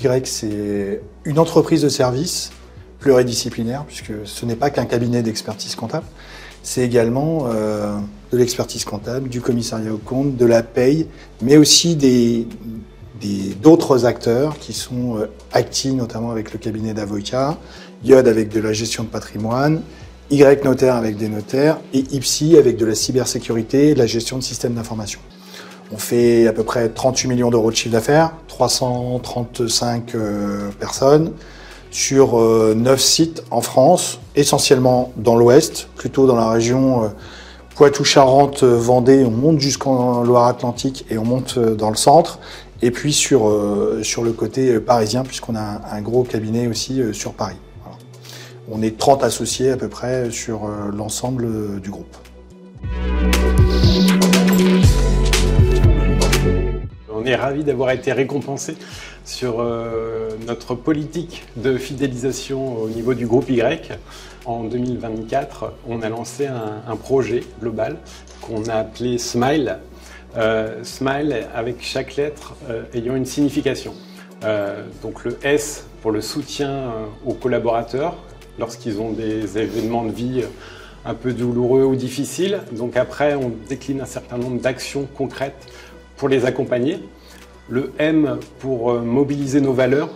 Y, c'est une entreprise de service pluridisciplinaire, puisque ce n'est pas qu'un cabinet d'expertise comptable, c'est également de l'expertise comptable, du commissariat aux comptes, de la paye, mais aussi d'autres acteurs qui sont Acti, notamment avec le cabinet d'avocats, Yod avec de la gestion de patrimoine, Y Notaire avec des notaires et Ipsi avec de la cybersécurité et de la gestion de systèmes d'information. On fait à peu près 38 millions d'euros de chiffre d'affaires, 335 personnes sur 9 sites en France, essentiellement dans l'Ouest, plutôt dans la région Poitou-Charentes, Vendée, on monte jusqu'en Loire-Atlantique et on monte dans le centre. Et puis sur le côté parisien, puisqu'on a un gros cabinet aussi sur Paris. Voilà. On est 30 associés à peu près sur l'ensemble du groupe. On est ravis d'avoir été récompensés sur notre politique de fidélisation au niveau du groupe Y. En 2024, on a lancé un projet global qu'on a appelé Smile. Smile avec chaque lettre ayant une signification. Donc le S pour le soutien aux collaborateurs lorsqu'ils ont des événements de vie un peu douloureux ou difficiles. Donc après, on décline un certain nombre d'actions concrètes pour les accompagner. Le M pour mobiliser nos valeurs,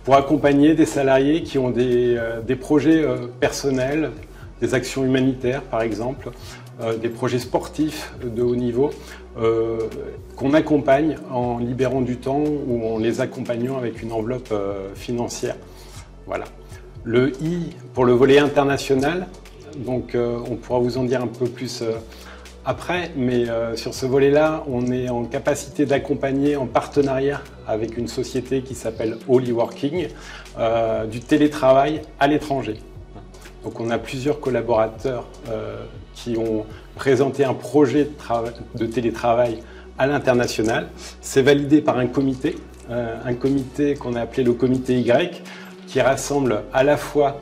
pour accompagner des salariés qui ont des projets personnels, des actions humanitaires par exemple, des projets sportifs de haut niveau, qu'on accompagne en libérant du temps ou en les accompagnant avec une enveloppe financière. Voilà. Le I pour le volet international, donc on pourra vous en dire un peu plus après, mais sur ce volet-là, on est en capacité d'accompagner en partenariat avec une société qui s'appelle Holy Working, du télétravail à l'étranger. Donc on a plusieurs collaborateurs qui ont présenté un projet de télétravail à l'international. C'est validé par un comité qu'on a appelé le comité Y, qui rassemble à la fois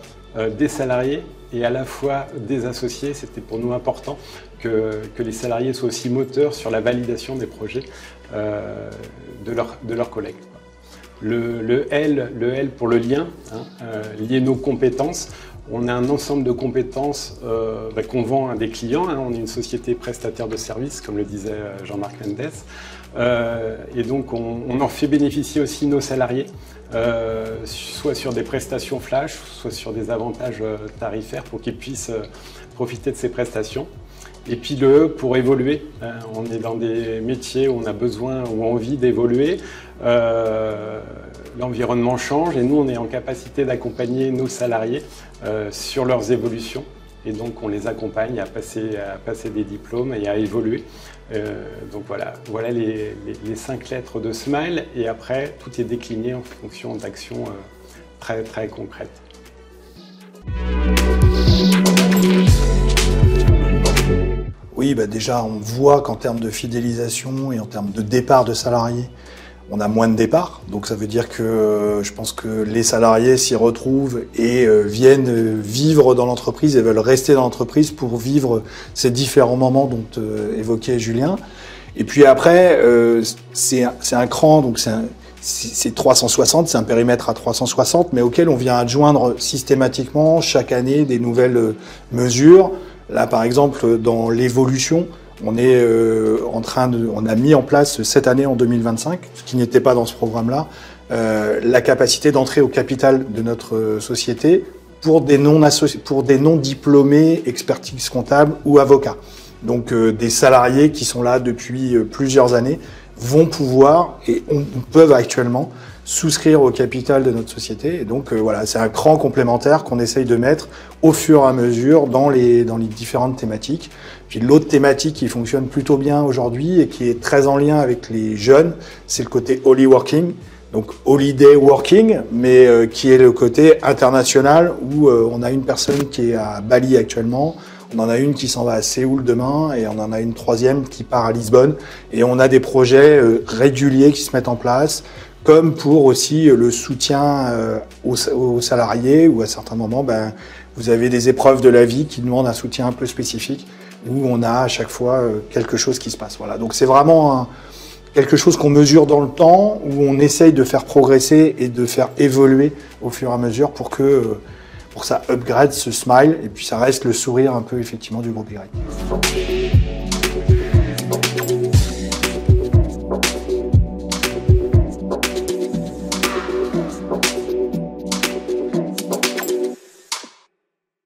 des salariés et à la fois des associés. C'était pour nous important que les salariés soient aussi moteurs sur la validation des projets de leurs collègues. Le L pour le lien, lier nos compétences. On a un ensemble de compétences qu'on vend à des clients. On est une société prestataire de services, comme le disait Jean-Marc Mendes. Et donc, on en fait bénéficier aussi nos salariés, soit sur des prestations flash, soit sur des avantages tarifaires pour qu'ils puissent profiter de ces prestations. Et puis le E pour évoluer. On est dans des métiers où on a besoin ou envie d'évoluer. L'environnement change et nous, on est en capacité d'accompagner nos salariés sur leurs évolutions. Et donc, on les accompagne à passer des diplômes et à évoluer. Donc voilà les 5 lettres de Smile. Et après, tout est décliné en fonction d'actions très, très concrètes. Oui, déjà, on voit qu'en termes de fidélisation et en termes de départ de salariés, on a moins de départs. Donc ça veut dire que je pense que les salariés s'y retrouvent et viennent vivre dans l'entreprise et veulent rester dans l'entreprise pour vivre ces différents moments dont évoquait Julien. Et puis après, c'est un cran, donc c'est 360, c'est un périmètre à 360, mais auquel on vient adjoindre systématiquement chaque année des nouvelles mesures. Là, par exemple, dans l'évolution, on a mis en place cette année, en 2025, ce qui n'était pas dans ce programme-là, la capacité d'entrer au capital de notre société pour des non diplômés, expertise comptable ou avocats. Donc des salariés qui sont là depuis plusieurs années vont pouvoir et peuvent actuellement souscrire au capital de notre société. Et donc voilà, c'est un cran complémentaire qu'on essaye de mettre au fur et à mesure dans les différentes thématiques. Puis l'autre thématique qui fonctionne plutôt bien aujourd'hui et qui est très en lien avec les jeunes, c'est le côté Holy Working. Donc Holiday Working, mais qui est le côté international où on a une personne qui est à Bali actuellement, on en a une qui s'en va à Séoul demain et on en a une troisième qui part à Lisbonne. Et on a des projets réguliers qui se mettent en place, comme pour aussi le soutien aux salariés où à certains moments, vous avez des épreuves de la vie qui demandent un soutien un peu spécifique où on a à chaque fois quelque chose qui se passe. Voilà. Donc c'est vraiment quelque chose qu'on mesure dans le temps, où on essaye de faire progresser et de faire évoluer au fur et à mesure pour que ça upgrade ce smile et puis ça reste le sourire un peu effectivement du groupe Y.